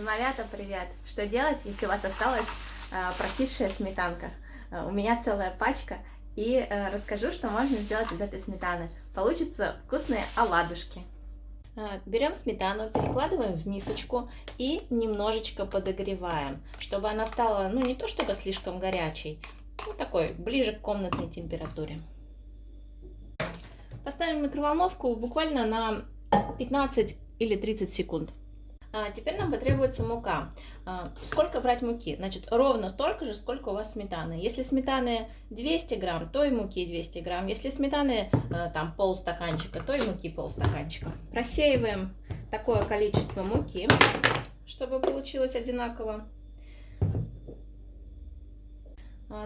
Малята, привет! Что делать, если у вас осталась прокисшая сметанка? У меня целая пачка, и расскажу, что можно сделать из этой сметаны. Получатся вкусные оладушки. Берем сметану, перекладываем в мисочку и немножечко подогреваем, чтобы она стала, не то чтобы слишком горячей, такой, ближе к комнатной температуре. Поставим микроволновку буквально на 15 или 30 секунд. Теперь нам потребуется мука. Сколько брать муки? Значит, ровно столько же, сколько у вас сметаны. Если сметаны 200 грамм, то и муки 200 грамм. Если сметаны там полстаканчика, то и муки полстаканчика. Просеиваем такое количество муки, чтобы получилось одинаково.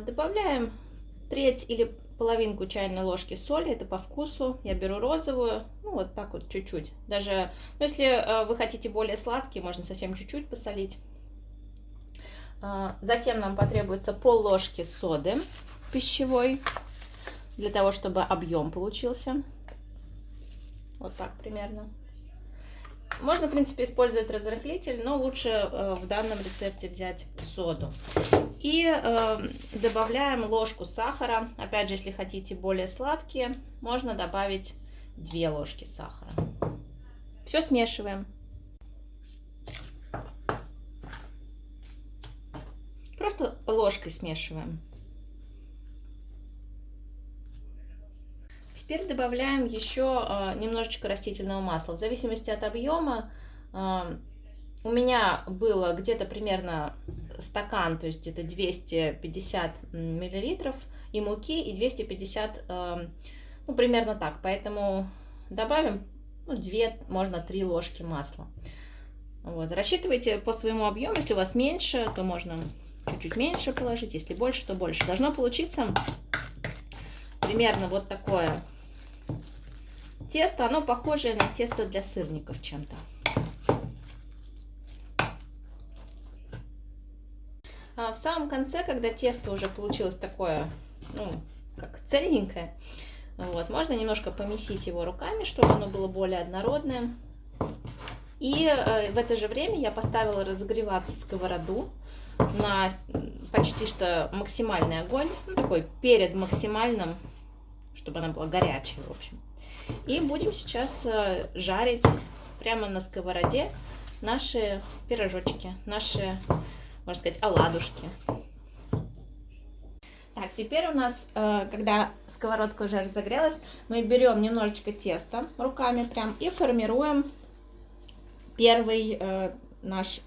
Добавляем треть или половинку чайной ложки соли, это по вкусу. Я беру розовую, вот так вот чуть-чуть. Даже, если вы хотите более сладкий, можно совсем чуть-чуть посолить. Затем нам потребуется пол-ложки соды пищевой, для того, чтобы объем получился. Вот так примерно. Можно, в принципе, использовать разрыхлитель, но лучше в данном рецепте взять соду. И добавляем ложку сахара. Опять же, если хотите более сладкие, можно добавить 2 ложки сахара. Все смешиваем. Просто ложкой смешиваем. Теперь добавляем еще немножечко растительного масла. В зависимости от объема, у меня было где-то примерно стакан, то есть где-то 250 миллилитров и муки, и 250, примерно так. Поэтому добавим 2, можно 3 ложки масла. Вот. Рассчитывайте по своему объему. Если у вас меньше, то можно чуть-чуть меньше положить. Если больше, то больше. Должно получиться примерно вот такое тесто. Оно похожее на тесто для сырников чем-то. В самом конце, когда тесто уже получилось такое, как цельненькое, можно немножко помесить его руками, чтобы оно было более однородное. И в это же время я поставила разогреваться сковороду на почти что максимальный огонь, такой перед максимальным, чтобы она была горячая, в общем. И будем сейчас жарить прямо на сковороде наши пирожочки, наши, можно сказать, оладушки. Так, теперь у нас, когда сковородка уже разогрелась, мы берем немножечко теста руками прям и формируем первый наш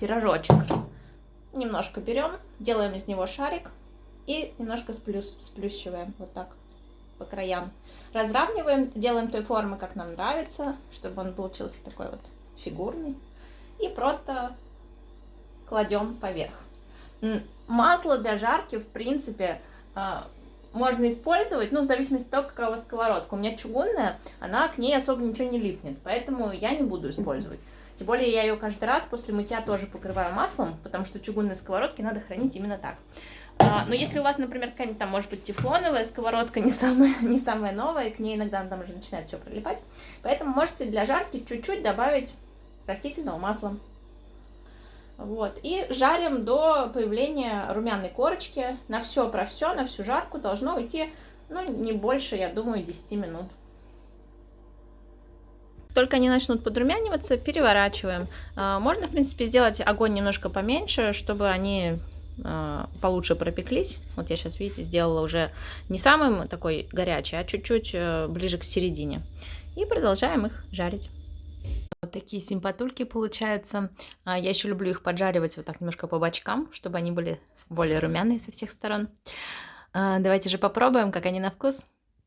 пирожочек. Немножко берем, делаем из него шарик и немножко сплющиваем вот так по краям. Разравниваем, делаем той формы, как нам нравится, чтобы он получился такой вот фигурный. И просто кладем поверх. Масло для жарки, в принципе, можно использовать, в зависимости от того, какая у вас сковородка. У меня чугунная, она к ней особо ничего не липнет, поэтому я не буду использовать. Тем более я ее каждый раз после мытья тоже покрываю маслом, потому что чугунные сковородки надо хранить именно так. Но если у вас, например, какая-нибудь там, может быть, тефлоновая сковородка, не самая новая, к ней иногда там уже начинает все прилипать, поэтому можете для жарки чуть-чуть добавить растительного масла. Вот. И жарим до появления румяной корочки. На все про все, на всю жарку должно уйти, не больше, я думаю, 10 минут. Только они начнут подрумяниваться, переворачиваем. Можно, в принципе, сделать огонь немножко поменьше, чтобы они получше пропеклись. Вот я сейчас, видите, сделала уже не самым такой горячий, а чуть-чуть ближе к середине. И продолжаем их жарить. Вот такие симпатульки получаются. Я еще люблю их поджаривать вот так немножко по бочкам, чтобы они были более румяные со всех сторон. Давайте же попробуем, как они на вкус.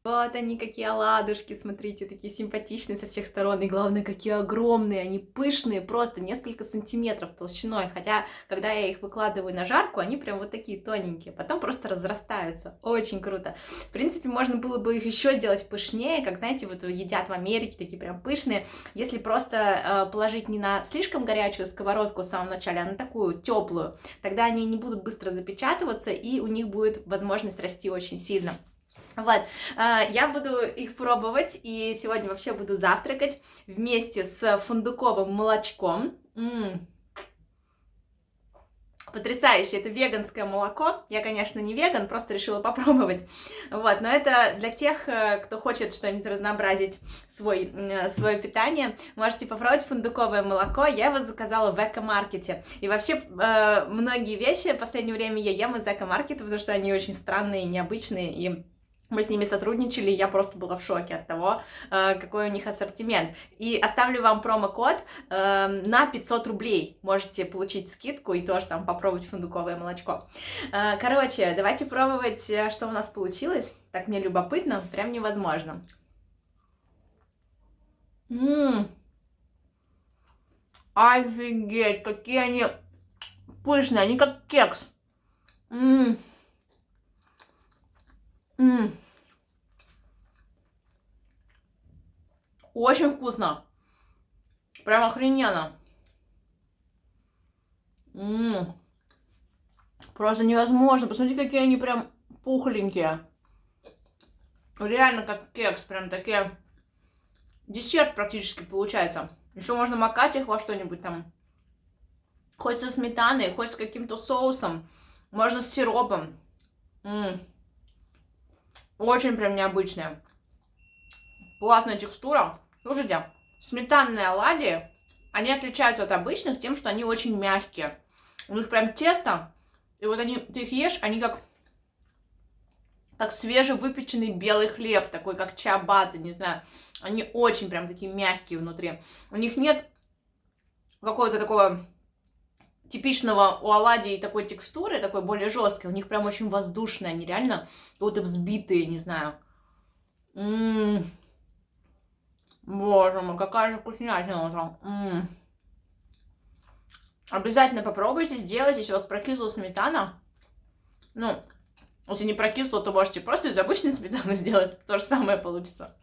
Вот они, какие оладушки, смотрите, такие симпатичные со всех сторон, и главное, какие огромные, они пышные, просто несколько сантиметров толщиной, хотя, когда я их выкладываю на жарку, они прям вот такие тоненькие, потом просто разрастаются, очень круто. В принципе, можно было бы их еще сделать пышнее, как, знаете, вот едят в Америке, такие прям пышные, если просто положить не на слишком горячую сковородку в самом начале, а на такую теплую, тогда они не будут быстро запечатываться, и у них будет возможность расти очень сильно. Вот, я буду их пробовать, и сегодня вообще буду завтракать вместе с фундуковым молочком. Потрясающе, это веганское молоко. Я, конечно, не веган, просто решила попробовать. Вот, но это для тех, кто хочет что-нибудь разнообразить свое питание. Можете попробовать фундуковое молоко. Я его заказала в эко-маркете. И вообще, многие вещи в последнее время я ем из эко-маркета, потому что они очень странные, необычные, и мы с ними сотрудничали, и я просто была в шоке от того, какой у них ассортимент. И оставлю вам промокод на 500 рублей. Можете получить скидку и тоже там попробовать фундуковое молочко. Короче, давайте пробовать, что у нас получилось. Так мне любопытно, прям невозможно. Офигеть, какие они пышные, они как кекс. Очень вкусно. Прям охрененно. Просто невозможно. Посмотрите, какие они прям пухленькие. Реально как кекс. Прям такие... Десерт практически получается. Еще можно макать их во что-нибудь там. Хоть со сметаной, хоть с каким-то соусом. Можно с сиропом. Очень прям необычная. Классная текстура. Слушайте, сметанные оладьи, они отличаются от обычных тем, что они очень мягкие. У них прям тесто, и вот они, ты их ешь, они как свежевыпеченный белый хлеб, такой как чиабатта, не знаю. Они очень прям такие мягкие внутри. У них нет какого-то такого типичного у оладий такой текстуры, такой более жесткой. У них прям очень воздушные, они реально какие-то взбитые, не знаю. Боже мой, какая же вкуснятина уже. Обязательно попробуйте, сделайте, если у вас прокисла сметана. Ну, если не прокисло, то можете просто из обычной сметаны сделать. То же самое получится.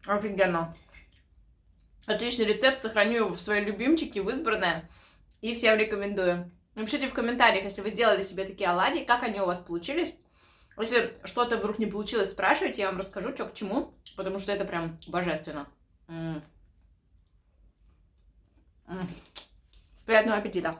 Офигенно. Отличный рецепт, сохраню его в свои любимчики, в избранное. И всем рекомендую. Напишите в комментариях, если вы сделали себе такие оладьи, как они у вас получились. Если что-то вдруг не получилось, спрашивайте, я вам расскажу, что к чему, потому что это прям божественно. Приятного аппетита!